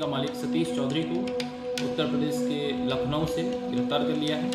का मालिक सतीश चौधरी को उत्तर प्रदेश के लखनऊ से गिरफ्तार कर लिया है।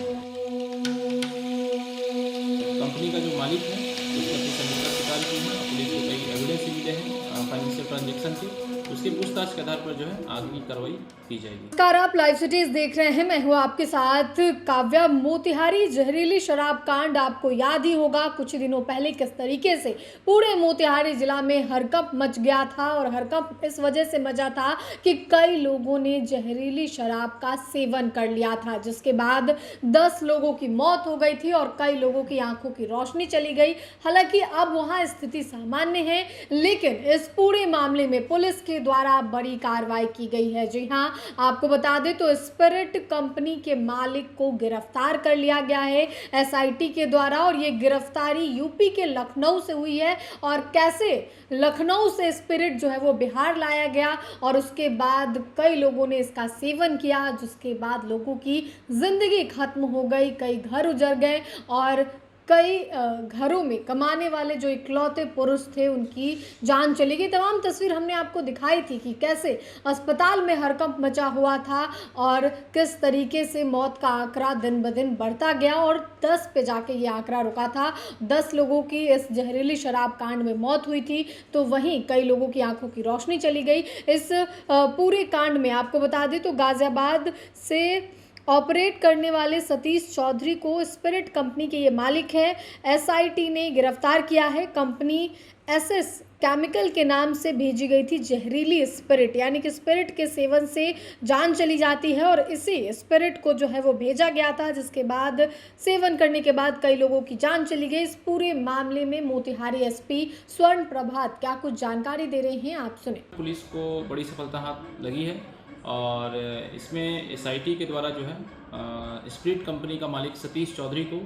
कंपनी का जो मालिक है उसने अपनी संलिप्तता स्वीकार की है। पुलिस को कई एविडेंस मिले हैं फाइनेंशियल ट्रांजैक्शन के, उसकी पूछताछ के आधार पर जो है आगे की कार्रवाई की जाएगी। नमस्कार, आप लाइव सिटीज देख रहे हैं। मैं हूं आपके साथ काव्या। मोतिहारी जहरीली शराब कांड आपको याद ही होगा, कुछ दिनों पहले किस तरीके से पूरे मोतिहारी जिला में हड़कंप मच गया था। और हड़कंप इस वजह से मचा था कि कई लोगों ने जहरीली शराब का सेवन कर लिया था, जिसके बाद 10 लोगों की मौत हो गई थी और कई लोगों की आंखों की रोशनी चली गई। हालांकि अब वहां स्थिति सामान्य है, लेकिन इस पूरे मामले में पुलिस के द्वारा बड़ी कार्रवाई की गई है। जी हां, आपको बता दें तो स्पिरिट कंपनी के मालिक को गिरफ्तार कर लिया गया है एसआईटी के द्वारा। और ये गिरफ्तारी यूपी के लखनऊ से हुई है। और कैसे लखनऊ से स्पिरिट जो है वो बिहार लाया गया और उसके बाद कई लोगों ने इसका सेवन किया, जिसके बाद लोगों की जिंदगी खत्म हो गई, कई घर उजड़ गए और कई घरों में कमाने वाले जो इकलौते पुरुष थे उनकी जान चली गई। तमाम तस्वीर हमने आपको दिखाई थी कि कैसे अस्पताल में हड़कंप मचा हुआ था और किस तरीके से मौत का आंकड़ा दिन ब दिन बढ़ता गया और 10 पे जाके ये आंकड़ा रुका था। 10 लोगों की इस जहरीली शराब कांड में मौत हुई थी, तो वहीं कई लोगों की आंखों की रोशनी चली गई। इस पूरे कांड में आपको बता दें तो गाजियाबाद से ऑपरेट करने वाले सतीश चौधरी को स्पिरिट कंपनी के ये मालिक है, एसआईटी ने गिरफ्तार किया है। कंपनी एसएस केमिकल के नाम से भेजी गई थी जहरीली स्पिरिट, यानी कि स्पिरिट के सेवन से जान चली जाती है और इसी स्पिरिट को जो है वो भेजा गया था, जिसके बाद सेवन करने के बाद कई लोगों की जान चली गई। इस पूरे मामले में मोतिहारी एसपी स्वर्ण प्रभात क्या कुछ जानकारी दे रहे हैं, आप सुने। पुलिस को बड़ी सफलता हाथ लगी है और इसमें एसआईटी के द्वारा जो है स्पिरिट कंपनी का मालिक सतीश चौधरी को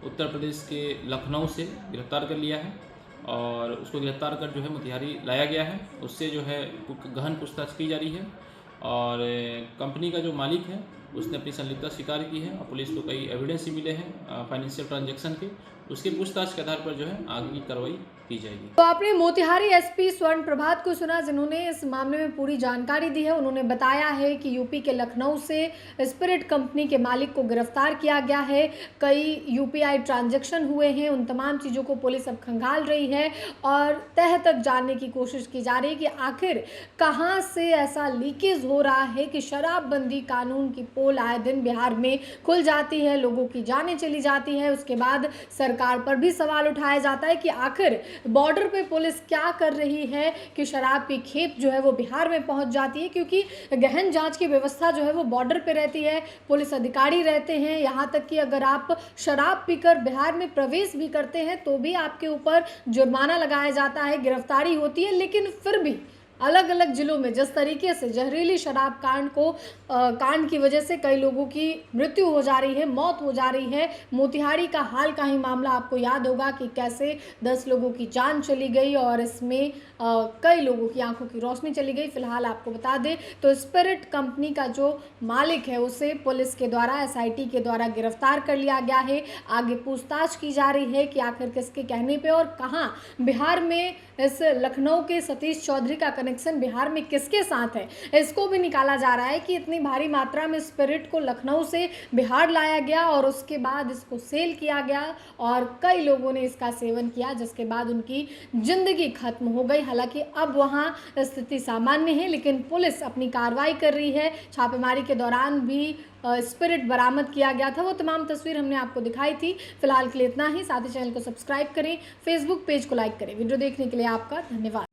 उत्तर प्रदेश के लखनऊ से गिरफ्तार कर लिया है और उसको गिरफ्तार कर जो है मोतिहारी लाया गया है। उससे जो है गहन पूछताछ की जा रही है और कंपनी का जो मालिक है उसने अपनी संलिप्तता स्वीकार की है और पुलिस को कई एविडेंस मिले हैं फाइनेंशियल ट्रांजैक्शन के, उसकी पूछताछ के आधार पर जो है आगे की कार्रवाई की जाएगी। तो आपने मोतिहारी एसपी स्वर्ण प्रभात को सुना, जिन्होंने इस मामले में पूरी जानकारी दी है। उन्होंने बताया है कि यूपी के लखनऊ से स्पिरिट कंपनी के मालिक को गिरफ्तार किया गया है, कई यूपीआई ट्रांजैक्शन हुए हैं, उन तमाम चीज़ों को पुलिस अब खंगाल रही है और तह तक जानने की कोशिश की जा रही है कि आखिर कहां से ऐसा लीकेज हो रहा है कि शराबबंदी कानून की पोल आए दिन बिहार में खुल जाती है, लोगों की जानें चली जाती है। उसके बाद सरकार पर भी सवाल उठाया जाता है कि आखिर बॉर्डर पे पुलिस क्या कर रही है कि शराब की खेप जो है वो बिहार में पहुंच जाती है, क्योंकि गहन जांच की व्यवस्था जो है वो बॉर्डर पे रहती है, पुलिस अधिकारी रहते हैं। यहाँ तक कि अगर आप शराब पीकर बिहार में प्रवेश भी करते हैं तो भी आपके ऊपर जुर्माना लगाया जाता है, गिरफ्तारी होती है। लेकिन फिर भी अलग अलग जिलों में जिस तरीके से जहरीली शराब कांड की वजह से कई लोगों की मृत्यु हो जा रही है, मौत हो जा रही है। मोतिहारी का हाल का ही मामला आपको याद होगा कि कैसे 10 लोगों की जान चली गई और इसमें कई लोगों की आंखों की रोशनी चली गई। फिलहाल आपको बता दें तो स्पिरिट कंपनी का जो मालिक है उसे पुलिस के द्वारा एसआईटी के द्वारा गिरफ्तार कर लिया गया है। आगे पूछताछ की जा रही है कि आखिर किसके कहने पे और कहाँ बिहार में इस लखनऊ के सतीश चौधरी का कनेक्शन बिहार में किसके साथ है, इसको भी निकाला जा रहा है कि इतनी भारी मात्रा में स्पिरिट को लखनऊ से बिहार लाया गया और उसके बाद इसको सेल किया गया और कई लोगों ने इसका सेवन किया, जिसके बाद उनकी जिंदगी खत्म हो गई। हालांकि अब वहां स्थिति सामान्य है, लेकिन पुलिस अपनी कार्रवाई कर रही है। छापेमारी के दौरान भी स्पिरिट बरामद किया गया था, वो तमाम तस्वीर हमने आपको दिखाई थी। फिलहाल के लिए इतना ही। साथ ही चैनल को सब्सक्राइब करें, फेसबुक पेज को लाइक करें। वीडियो देखने के लिए आपका धन्यवाद।